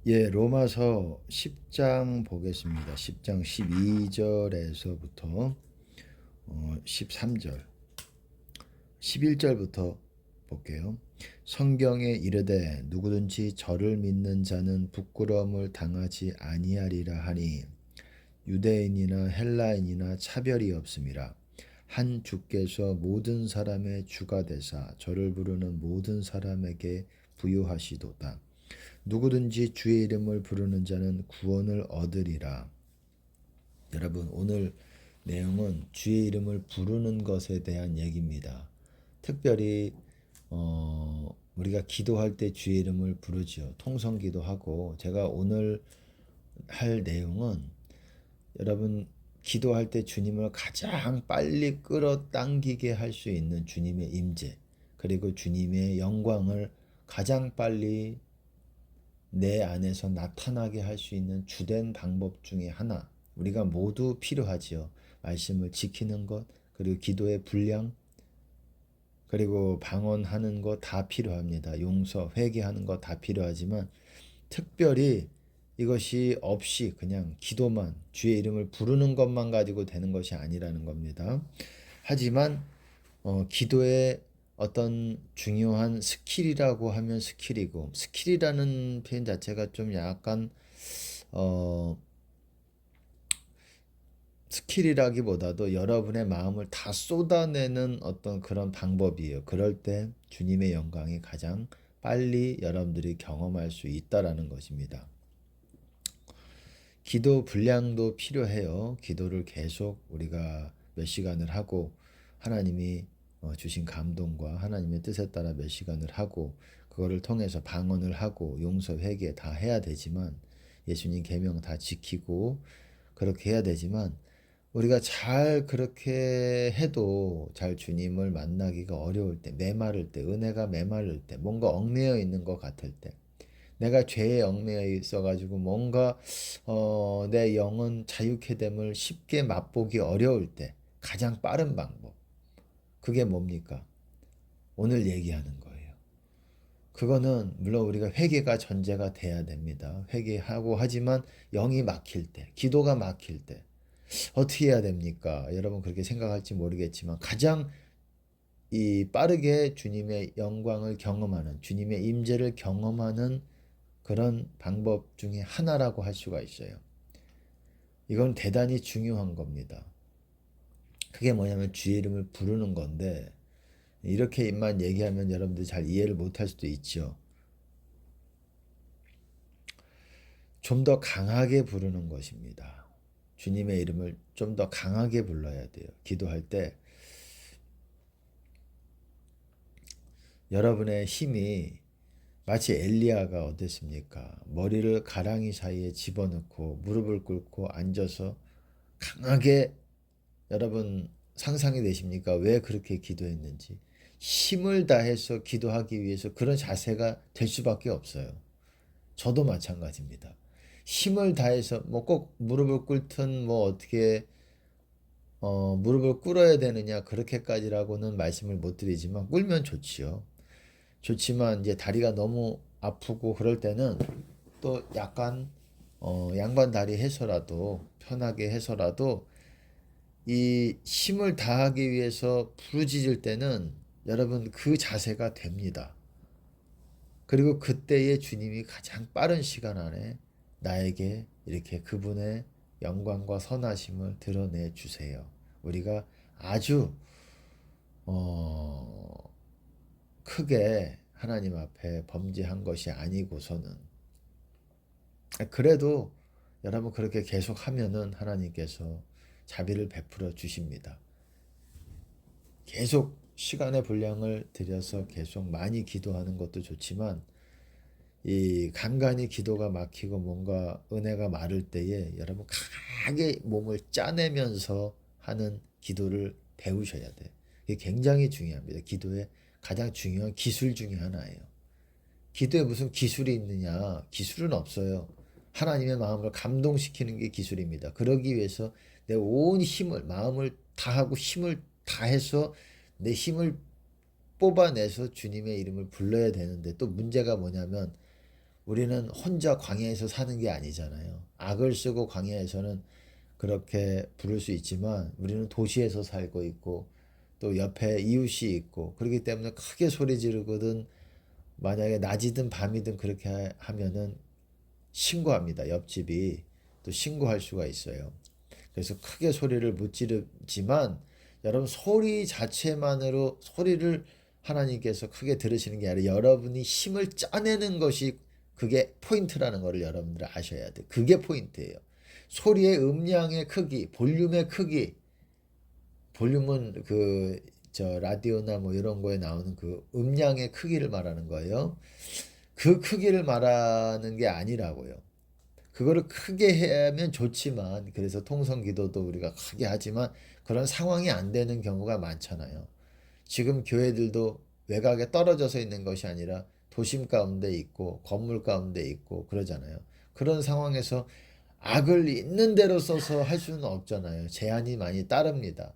예, 로마서 10장 보겠습니다. 10장 12절에서부터 13절, 11절부터 볼게요. 성경에 이르되 누구든지 저를 믿는 자는 부끄러움을 당하지 아니하리라 하니 유대인이나 헬라인이나 차별이 없음이라. 한 주께서 모든 사람의 주가 되사 저를 부르는 모든 사람에게 부요하시도다. 누구든지 주의 이름을 부르는 자는 구원을 얻으리라. 여러분, 오늘 내용은 주의 이름을 부르는 것에 대한 얘기입니다. 특별히 우리가 기도할 때 주의 이름을 부르죠. 통성기도 하고. 제가 오늘 할 내용은 여러분 기도할 때 주님을 가장 빨리 끌어당기게 할 수 있는 주님의 임재, 그리고 주님의 영광을 가장 빨리 내 안에서 나타나게 할 수 있는 주된 방법 중에 하나, 우리가 모두 필요하지요. 말씀을 지키는 것, 그리고 기도의 분량, 그리고 방언하는 것 다 필요합니다. 용서, 회개하는 것 다 필요하지만 특별히 이것이 없이 그냥 기도만, 주의 이름을 부르는 것만 가지고 되는 것이 아니라는 겁니다. 하지만 기도의 어떤 중요한 스킬이라고 하면 스킬이고, 스킬이라는 표현 자체가 좀 약간 스킬이라기보다도 여러분의 마음을 다 쏟아내는 어떤 그런 방법이에요. 그럴 때 주님의 영광이 가장 빨리 여러분들이 경험할 수 있다라는 것입니다. 기도 분량도 필요해요. 기도를 계속 우리가 몇 시간을 하고, 하나님이 주신 감동과 하나님의 뜻에 따라 몇 시간을 하고, 그거를 통해서 방언을 하고 용서 회개 다 해야 되지만, 예수님 계명 다 지키고 그렇게 해야 되지만, 우리가 잘 그렇게 해도 잘 주님을 만나기가 어려울 때, 메마를 때, 은혜가 메마를 때, 뭔가 얽매여 있는 것 같을 때, 내가 죄에 얽매여 있어가지고 뭔가 내 영은 자유케 됨을 쉽게 맛보기 어려울 때 가장 빠른 방법, 그게 뭡니까? 오늘 얘기하는 거예요. 그거는 물론 우리가 회개가 전제가 돼야 됩니다. 회개하고, 하지만 영이 막힐 때, 기도가 막힐 때 어떻게 해야 됩니까? 여러분 그렇게 생각할지 모르겠지만 가장 이 빠르게 주님의 영광을 경험하는, 주님의 임재를 경험하는 그런 방법 중에 하나라고 할 수가 있어요. 이건 대단히 중요한 겁니다. 그게 뭐냐면 주의 이름을 부르는 건데, 이렇게만 얘기하면 여러분들이 잘 이해를 못할 수도 있죠. 좀 더 강하게 부르는 것입니다. 주님의 이름을 좀 더 강하게 불러야 돼요. 기도할 때 여러분의 힘이 마치 엘리야가 어땠습니까? 머리를 가랑이 사이에 집어넣고 무릎을 꿇고 앉아서 강하게, 여러분 상상이 되십니까? 왜 그렇게 기도했는지. 힘을 다해서 기도하기 위해서 그런 자세가 될 수밖에 없어요. 저도 마찬가지입니다. 힘을 다해서 뭐 꼭 무릎을 꿇든 뭐 어떻게 무릎을 꿇어야 되느냐 그렇게까지라고는 말씀을 못 드리지만, 꿇으면 좋지요. 좋지만 이제 다리가 너무 아프고 그럴 때는 또 약간 양반 다리 해서라도, 편하게 해서라도 이 힘을 다하기 위해서 부르짖을 때는 여러분 그 자세가 됩니다. 그리고 그때의 주님이 가장 빠른 시간 안에 나에게 이렇게 그분의 영광과 선하심을 드러내 주세요. 우리가 아주 크게 하나님 앞에 범죄한 것이 아니고서는, 그래도 여러분 그렇게 계속 하면은 하나님께서 자비를 베풀어 주십니다. 계속 시간의 분량을 들여서 계속 많이 기도하는 것도 좋지만, 이 간간히 기도가 막히고 뭔가 은혜가 마를 때에 여러분 강하게 몸을 짜내면서 하는 기도를 배우셔야 돼요. 이게 굉장히 중요합니다. 기도의 가장 중요한 기술 중에 하나예요. 기도에 무슨 기술이 있느냐? 기술은 없어요. 하나님의 마음을 감동시키는 게 기술입니다. 그러기 위해서 내 온 힘을, 마음을 다하고 힘을 다해서 내 힘을 뽑아내서 주님의 이름을 불러야 되는데, 또 문제가 뭐냐면 우리는 혼자 광야에서 사는 게 아니잖아요. 악을 쓰고 광야에서는 그렇게 부를 수 있지만 우리는 도시에서 살고 있고 또 옆에 이웃이 있고 그렇기 때문에 크게 소리 지르거든 만약에 낮이든 밤이든 그렇게 하면은 신고합니다. 옆집이 또 신고할 수가 있어요. 그래서 크게 소리를 못 지르지만 여러분 소리 자체만으로 소리를 하나님께서 크게 들으시는 게 아니라 여러분이 힘을 짜내는 것이 그게 포인트라는 것을 여러분들 아셔야 돼요. 그게 포인트예요. 소리의 음량의 크기, 볼륨의 크기, 볼륨은 그 저 라디오나 뭐 이런 거에 나오는 그 음량의 크기를 말하는 거예요. 그 크기를 말하는 게 아니라고요. 그거를 크게 하면 좋지만 그래서 통성 기도도 우리가 크게 하지만 그런 상황이 안 되는 경우가 많잖아요. 지금 교회들도 외곽에 떨어져서 있는 것이 아니라 도심 가운데 있고 건물 가운데 있고 그러잖아요. 그런 상황에서 악을 있는 대로 써서 할 수는 없잖아요. 제한이 많이 따릅니다.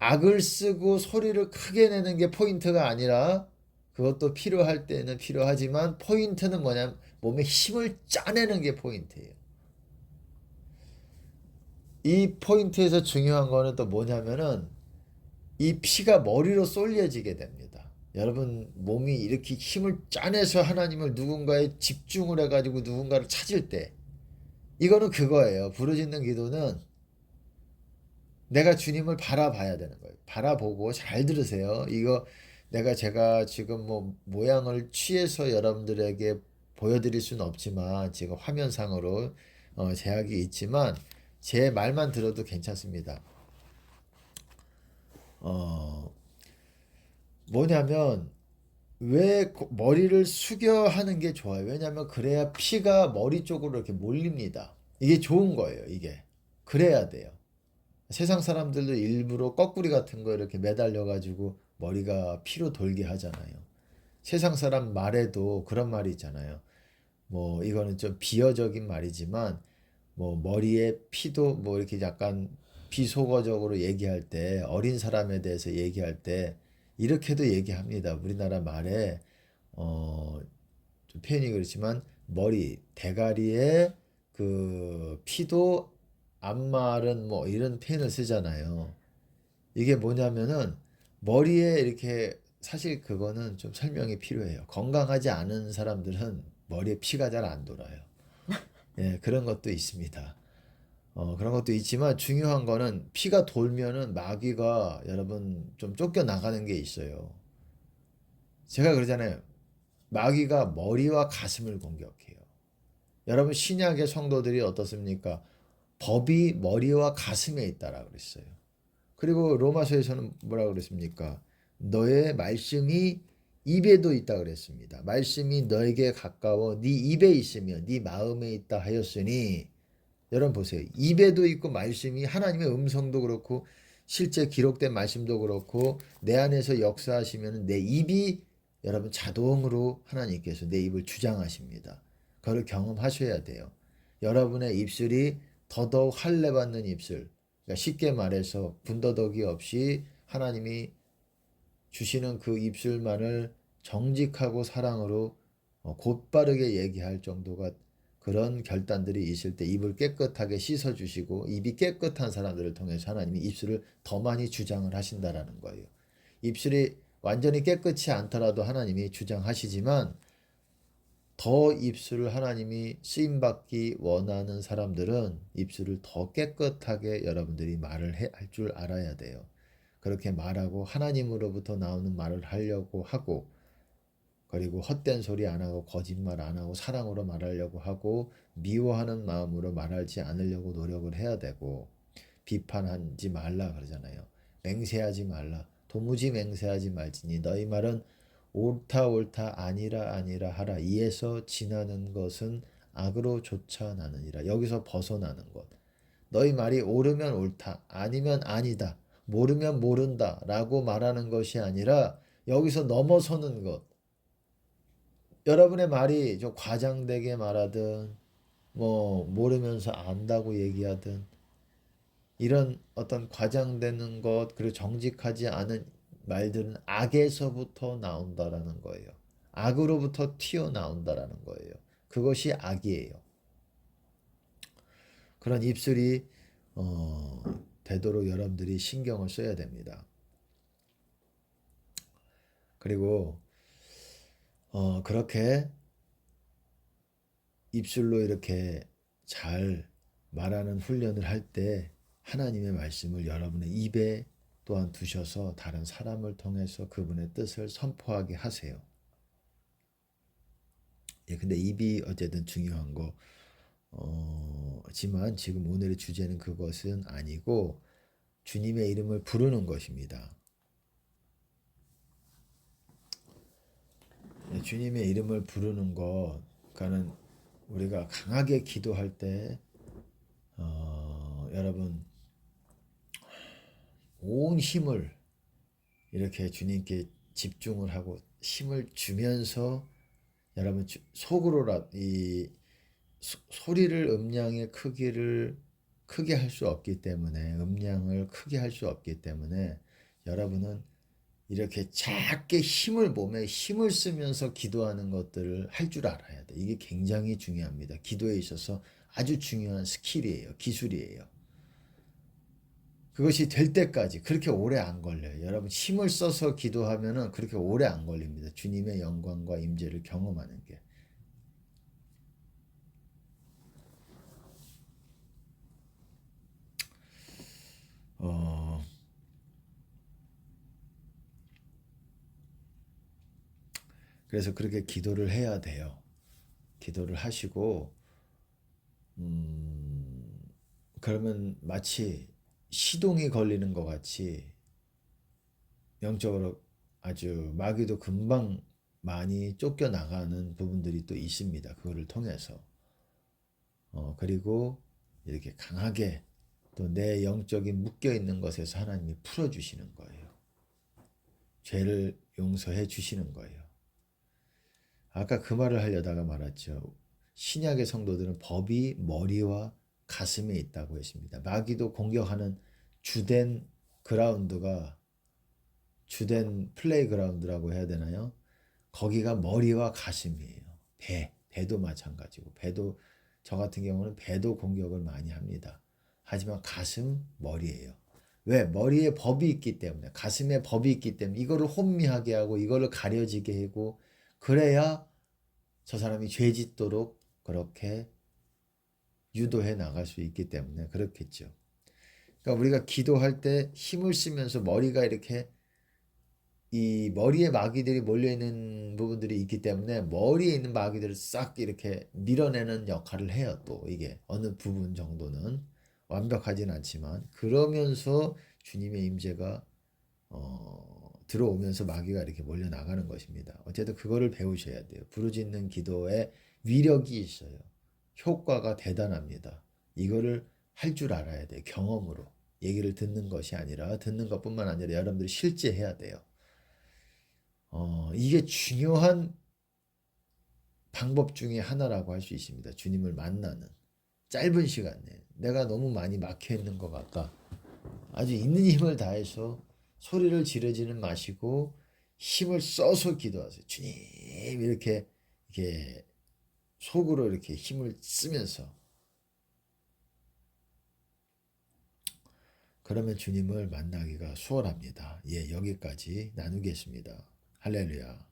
악을 쓰고 소리를 크게 내는 게 포인트가 아니라 그것도 필요할 때는 필요하지만 포인트는 뭐냐면 몸에 힘을 짜내는 게 포인트예요. 이 포인트에서 중요한 거는 또 뭐냐면은 이 피가 머리로 쏠려지게 됩니다. 여러분 몸이 이렇게 힘을 짜내서 하나님을 누군가에 집중을 해가지고 누군가를 찾을 때 이거는 그거예요. 부르짖는 기도는 내가 주님을 바라봐야 되는 거예요. 바라보고 잘 들으세요. 이거 제가 지금 뭐 모양을 취해서 여러분들에게 보여드릴 수는 없지만 지금 화면상으로 제약이 있지만 제 말만 들어도 괜찮습니다. 어, 뭐냐면 왜 머리를 숙여 하는 게 좋아요? 왜냐하면 그래야 피가 머리 쪽으로 이렇게 몰립니다. 이게 좋은 거예요, 이게. 그래야 돼요. 세상 사람들도 일부러 거꾸리 같은 거 이렇게 매달려 가지고 머리가 피로 돌게 하잖아요. 세상 사람 말에도 그런 말이 있잖아요. 뭐 이거는 좀 비어적인 말이지만 뭐 머리에 피도 뭐 이렇게 약간 비속어적으로 얘기할 때 어린 사람에 대해서 얘기할 때 이렇게도 얘기합니다. 우리나라 말에 좀 표현이 그렇지만 머리 대가리에 그 피도 안 마른 뭐 이런 표현을 쓰잖아요. 이게 뭐냐면은 머리에 이렇게 사실 그거는 좀 설명이 필요해요. 건강하지 않은 사람들은 머리에 피가 잘 안 돌아요. 예, 그런 것도 있습니다. 그런 것도 있지만 중요한 거는 피가 돌면은 마귀가 여러분 좀 쫓겨나가는 게 있어요. 제가 그러잖아요. 마귀가 머리와 가슴을 공격해요. 여러분 신약의 성도들이 어떻습니까? 법이 머리와 가슴에 있다라 그랬어요. 그리고 로마서에서는 뭐라 그랬습니까? 너의 말씀이 입에도 있다 그랬습니다. 말씀이 너에게 가까워 네 입에 있으며 네 마음에 있다 하였으니 여러분 보세요. 입에도 있고 말씀이 하나님의 음성도 그렇고 실제 기록된 말씀도 그렇고 내 안에서 역사하시면 내 입이 여러분 자동으로 하나님께서 내 입을 주장하십니다. 그걸 경험하셔야 돼요. 여러분의 입술이 더더욱 할례받는 입술. 그러니까 쉽게 말해서 군더더기 없이 하나님이 주시는 그 입술만을 정직하고 사랑으로 곧바르게 얘기할 정도가 그런 결단들이 있을 때 입을 깨끗하게 씻어주시고 입이 깨끗한 사람들을 통해서 하나님이 입술을 더 많이 주장을 하신다라는 거예요. 입술이 완전히 깨끗이 않더라도 하나님이 주장하시지만 더 입술을 하나님이 쓰임받기 원하는 사람들은 입술을 더 깨끗하게 여러분들이 말을 할 줄 알아야 돼요. 그렇게 말하고 하나님으로부터 나오는 말을 하려고 하고 그리고 헛된 소리 안 하고 거짓말 안 하고 사랑으로 말하려고 하고 미워하는 마음으로 말하지 않으려고 노력을 해야 되고 비판하지 말라 그러잖아요. 맹세하지 말라. 도무지 맹세하지 말지니 너희 말은 옳다 옳다 아니라 아니라 하라. 이에서 지나는 것은 악으로 쫓아나느니라. 여기서 벗어나는 것. 너희 말이 옳으면 옳다 아니면 아니다 모르면 모른다 라고 말하는 것이 아니라 여기서 넘어서는 것. 여러분의 말이 좀 과장되게 말하든 뭐 모르면서 안다고 얘기하든 이런 어떤 과장되는 것 그리고 정직하지 않은 말들은 악에서부터 나온다라는 거예요. 악으로부터 튀어나온다라는 거예요. 그것이 악이에요. 그런 입술이 되도록 여러분들이 신경을 써야 됩니다. 그리고 그렇게 입술로 이렇게 잘 말하는 훈련을 할 때 하나님의 말씀을 여러분의 입에 또한 두셔서 다른 사람을 통해서 그분의 뜻을 선포하게 하세요. 예, 근데 입이 어쨌든 중요한 지만 지금 오늘의 주제는 그것은 아니고 주님의 이름을 부르는 것입니다. 예, 주님의 이름을 부르는 것, 그러니까는 우리가 강하게 기도할 때 여러분 온 힘을 이렇게 주님께 집중을 하고 힘을 주면서 여러분 속으로라 이 소리를 음량의 크기를 크게 할 수 없기 때문에 음량을 크게 할 수 없기 때문에 여러분은 이렇게 작게 몸에 힘을 쓰면서 기도하는 것들을 할 줄 알아야 돼. 이게 굉장히 중요합니다. 기도에 있어서 아주 중요한 스킬이에요. 기술이에요. 그것이 될 때까지 그렇게 오래 안 걸려요. 여러분 힘을 써서 기도하면은 그렇게 오래 안 걸립니다. 주님의 영광과 임재를 경험하는 게. 어, 그래서 그렇게 기도를 해야 돼요. 기도를 하시고 그러면 마치 시동이 걸리는 것 같이 영적으로 아주 마귀도 금방 많이 쫓겨나가는 부분들이 또 있습니다. 그거를 통해서. 그리고 이렇게 강하게 또 내 영적인 묶여 있는 것에서 하나님이 풀어주시는 거예요. 죄를 용서해 주시는 거예요. 아까 그 말을 하려다가 말았죠. 신약의 성도들은 법이 머리와 가슴에 있다고 했습니다. 마귀도 공격하는 주된 그라운드가 주된 플레이그라운드라고 해야 되나요? 거기가 머리와 가슴이에요. 배도 마찬가지고 배도 저 같은 경우는 배도 공격을 많이 합니다. 하지만 가슴, 머리예요. 왜? 머리에 법이 있기 때문에 가슴에 법이 있기 때문에 이거를 혼미하게 하고 이거를 가려지게 하고 그래야 저 사람이 죄 짓도록 그렇게 유도해 나갈 수 있기 때문에 그렇겠죠. 그러니까 우리가 기도할 때 힘을 쓰면서 머리가 이렇게 이 머리에 마귀들이 몰려있는 부분들이 있기 때문에 머리에 있는 마귀들을 싹 이렇게 밀어내는 역할을 해요. 또 이게 어느 부분 정도는 완벽하진 않지만 그러면서 주님의 임재가 들어오면서 마귀가 이렇게 몰려 나가는 것입니다. 어쨌든 그거를 배우셔야 돼요. 부르짖는 기도에 위력이 있어요. 효과가 대단합니다. 이거를 할 줄 알아야 돼요. 경험으로. 얘기를 듣는 것이 아니라 듣는 것뿐만 아니라 여러분들이 실제 해야 돼요. 이게 중요한 방법 중에 하나라고 할 수 있습니다. 주님을 만나는 짧은 시간 내에 내가 너무 많이 막혀 있는 것 같다. 아주 있는 힘을 다해서 소리를 지르지는 마시고 힘을 써서 기도하세요. 주님 이렇게 속으로 이렇게 힘을 쓰면서 그러면 주님을 만나기가 수월합니다. 예, 여기까지 나누겠습니다. 할렐루야.